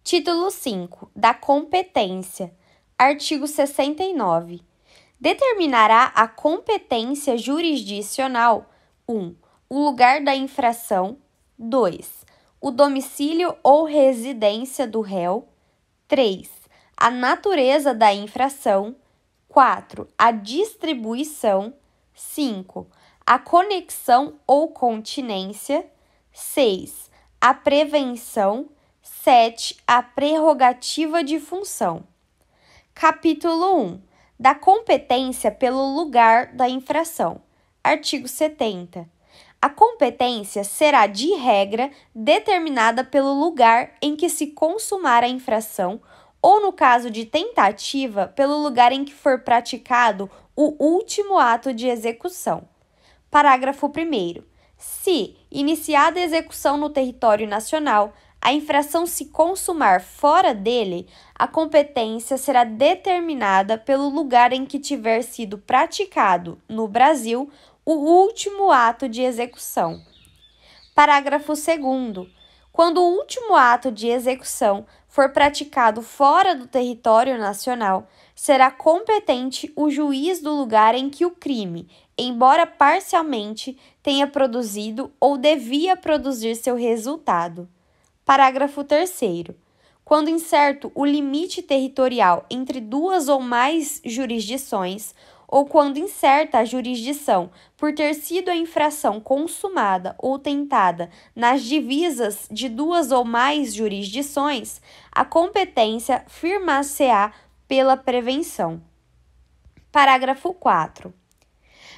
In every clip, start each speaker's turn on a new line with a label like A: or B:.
A: Título 5. Da competência. Artigo 69. Determinará a competência jurisdicional 1. O lugar da infração. 2. O domicílio ou residência do réu. 3. A natureza da infração. 4. A distribuição. 5. A conexão ou continência. 6. A prevenção. 7. A prerrogativa de função. Capítulo 1. Da competência pelo lugar da infração. Artigo 70. A competência será, de regra, determinada pelo lugar em que se consumar a infração ou, no caso de tentativa, pelo lugar em que for praticado o último ato de execução. Parágrafo 1º. Se, iniciada a execução no território nacional, a infração se consumar fora dele, a competência será determinada pelo lugar em que tiver sido praticado, no Brasil, o último ato de execução. Parágrafo 2º. Quando o último ato de execução for praticado fora do território nacional, será competente o juiz do lugar em que o crime, embora parcialmente, tenha produzido ou devia produzir seu resultado. Parágrafo 3º. Quando incerto o limite territorial entre duas ou mais jurisdições, ou quando incerta a jurisdição por ter sido a infração consumada ou tentada nas divisas de duas ou mais jurisdições, a competência firmar-se-á pela prevenção. Parágrafo 4.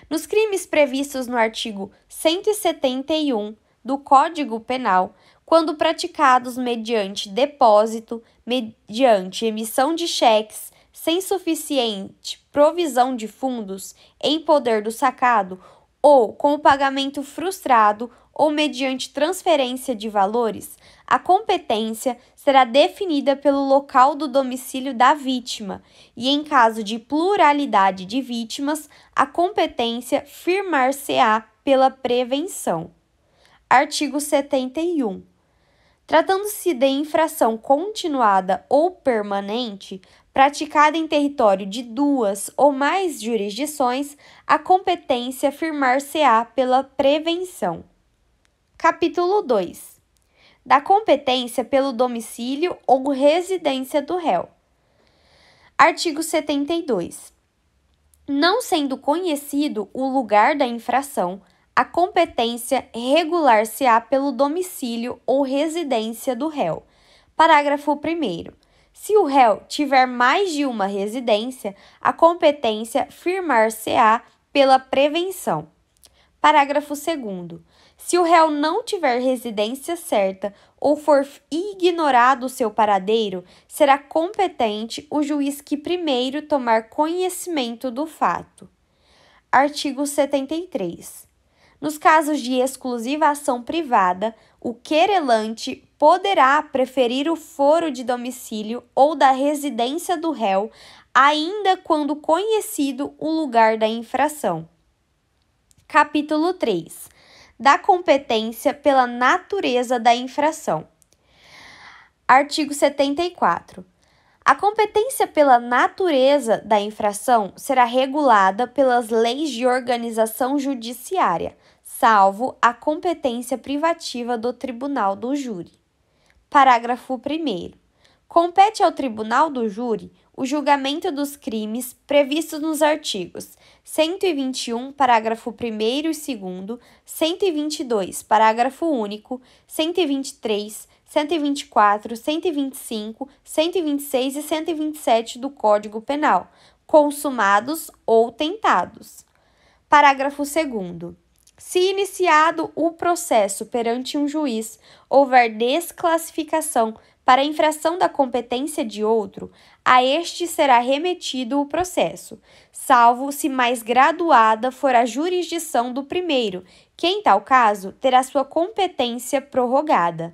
A: Nos crimes previstos no artigo 171 do Código Penal, quando praticados mediante depósito, mediante emissão de cheques, sem suficiente provisão de fundos em poder do sacado, ou com o pagamento frustrado ou mediante transferência de valores, a competência será definida pelo local do domicílio da vítima e, em caso de pluralidade de vítimas, a competência firmar-se-á pela prevenção. Artigo 71. Tratando-se de infração continuada ou permanente, praticada em território de duas ou mais jurisdições, a competência firmar-se-á pela prevenção. Capítulo 2. Da competência pelo domicílio ou residência do réu. Artigo 72. Não sendo conhecido o lugar da infração, a competência regular-se-á pelo domicílio ou residência do réu. Parágrafo 1º. Se o réu tiver mais de uma residência, a competência firmar-se-á pela prevenção. Parágrafo 2º. Se o réu não tiver residência certa ou for ignorado o seu paradeiro, será competente o juiz que primeiro tomar conhecimento do fato. Artigo 73. Nos casos de exclusiva ação privada, o querelante poderá preferir o foro de domicílio ou da residência do réu, ainda quando conhecido o lugar da infração. Capítulo 3. Da competência pela natureza da infração. Artigo 74. A competência pela natureza da infração será regulada pelas leis de organização judiciária, salvo a competência privativa do Tribunal do Júri. Parágrafo 1º. Compete ao Tribunal do Júri o julgamento dos crimes previstos nos artigos 121, parágrafo 1º e 2º, 122, parágrafo único, 123, 124, 125, 126 e 127 do Código Penal, consumados ou tentados. Parágrafo 2º. Se iniciado o processo perante um juiz, houver desclassificação para a infração da competência de outro, a este será remetido o processo, salvo se mais graduada for a jurisdição do primeiro, que, em tal caso, terá sua competência prorrogada.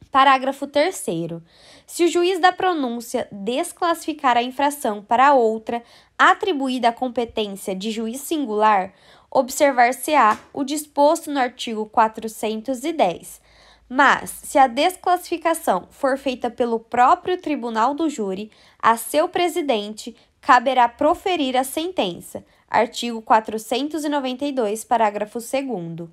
A: Parágrafo 3º. Se o juiz da pronúncia desclassificar a infração para outra, atribuída a competência de juiz singular, observar-se-á o disposto no artigo 410. Mas, se a desclassificação for feita pelo próprio tribunal do júri, a seu presidente caberá proferir a sentença. Artigo 492, parágrafo 2º.